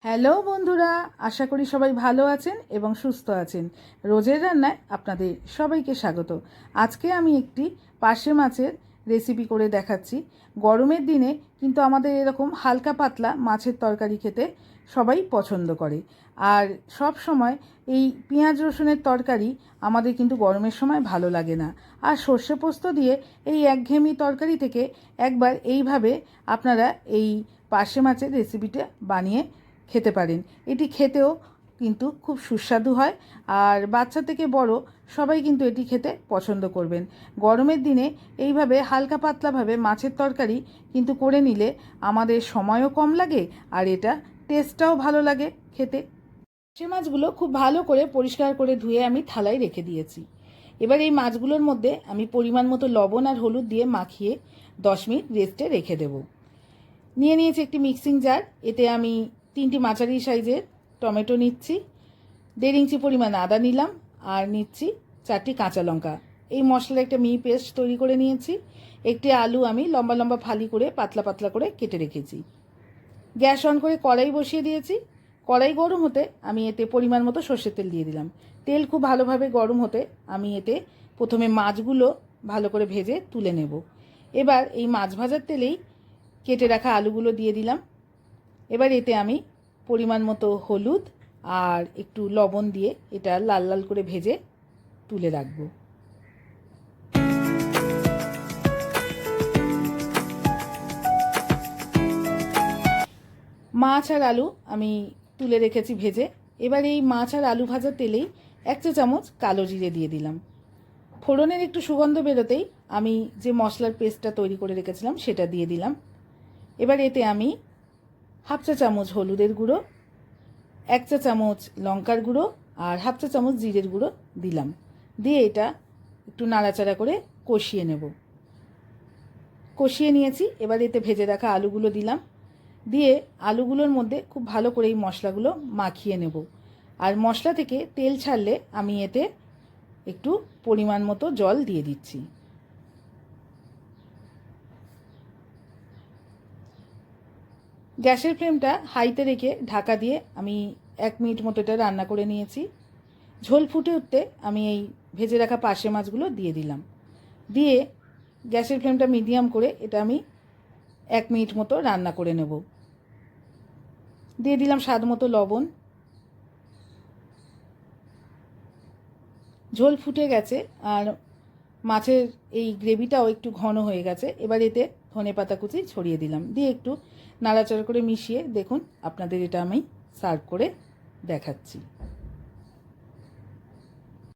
Hello বন্ধুরা, আশা করি সবাই ভালো আছেন এবং সুস্থ আছেন। রোজের রান্নায় আপনাদের সবাইকে স্বাগত। আজকে আমি একটি পার্শে মাছের রেসিপি করে দেখাচ্ছি। গরমের দিনে কিন্তু আমাদের এরকম হালকা পাতলা মাছের তরকারি খেতে সবাই পছন্দ করে। আর সব সময় এই পেঁয়াজ রসুনের তরকারি আমাদের কিন্তু গরমের সময় ভালো লাগে না। আর সর্ষে পোস্ত দিয়ে এই একঘেয়েমি তরকারি থেকে একবার এইভাবে আপনারা এই পার্শে মাছের রেসিপিটা বানিয়ে খেতে পারেন। এটি খেতেও কিন্তু খুব সুস্বাদু হয়, আর বাচ্চা থেকে বড় সবাই কিন্তু এটি খেতে পছন্দ করবেন। গরমের দিনে এইভাবে হালকা পাতলাভাবে মাছের তরকারি কিন্তু করে নিলে আমাদের সময়ও কম লাগে, আর এটা টেস্টটাও ভালো লাগে খেতে। সে মাছগুলো খুব ভালো করে পরিষ্কার করে ধুয়ে আমি থালায় রেখে দিয়েছি। এবার এই মাছগুলোর মধ্যে আমি পরিমাণ মতো লবণ আর হলুদ দিয়ে মাখিয়ে 10 মিনিট রেস্টে রেখে দেব। নিয়ে নিয়েছি একটি মিক্সিং জার, এতে আমি 3টি মাঝারি সাইজের টমেটো নিচ্ছি, 1.5 ইঞ্চি পরিমাণ আদা নিলাম, আর নিচ্ছি 4টি কাঁচা লঙ্কা। এই মশলার একটা মিহি পেস্ট তৈরি করে নিয়েছি। একটি আলু আমি লম্বা লম্বা ফালি করে পাতলা পাতলা করে কেটে রেখেছি। গ্যাস অন করে কড়াই বসিয়ে দিয়েছি। কড়াই গরম হতে আমি এতে পরিমাণ মতো সর্ষের তেল দিয়ে দিলাম। তেল খুব ভালোভাবে গরম হতে আমি এতে প্রথমে মাছগুলো ভালো করে ভেজে তুলে নেব। এবার এই মাছ ভাজার তেলেই কেটে রাখা আলুগুলো দিয়ে দিলাম। এবার এতে আমি পরিমাণ মতো হলুদ আর একটু লবণ দিয়ে এটা লাল লাল করে ভেজে তুলে রাখব। মাছ আর আলু আমি তুলে রেখেছি ভেজে। এবার এই মাছ আর আলু ভাজার তেলেই 1 চা চামচ কালো জিরে দিয়ে দিলাম। ফোড়নের একটু সুগন্ধ বেরোতেই আমি যে মশলার পেস্টটা তৈরি করে রেখেছিলাম সেটা দিয়ে দিলাম। এবার এতে আমি 1/2 চা চামচ হলুদের গুঁড়ো, 1 চা চামচ লঙ্কার গুঁড়ো আর 1/2 চা চামচ জিরের গুঁড়ো দিলাম। দিয়ে এটা একটু নাড়াচাড়া করে কষিয়ে নেব। কষিয়ে নিয়েছি। এবার এতে ভেজে রাখা আলুগুলো দিলাম। দিয়ে আলুগুলোর মধ্যে খুব ভালো করে এই মশলাগুলো মাখিয়ে নেব। আর মশলা থেকে তেল ছাড়লে আমি এতে একটু পরিমাণ মতো জল দিয়ে দিচ্ছি। গ্যাসের ফ্লেমটা হাইতে রেখে ঢাকা দিয়ে আমি 1 মিনিট মতো এটা রান্না করে নিয়েছি। ঝোল ফুটে উঠতে আমি এই ভেজে রাখা পার্শে মাছগুলো দিয়ে দিলাম। দিয়ে গ্যাসের ফ্লেমটা মিডিয়াম করে এটা আমি 1 মিনিট মতো রান্না করে নেব। দিয়ে দিলাম স্বাদ মতো লবণ। ঝোল ফুটে গেছে আর মাছের এই গ্রেভিটাও একটু ঘন হয়ে গেছে। এবার এতে ধনেপাতা কুচি ছড়িয়ে দিলাম। দিয়ে একটু নাড়াচাড়া করে মিশিয়ে দেখুন আপনাদের এটা আমি সার্ভ করে দেখাচ্ছি।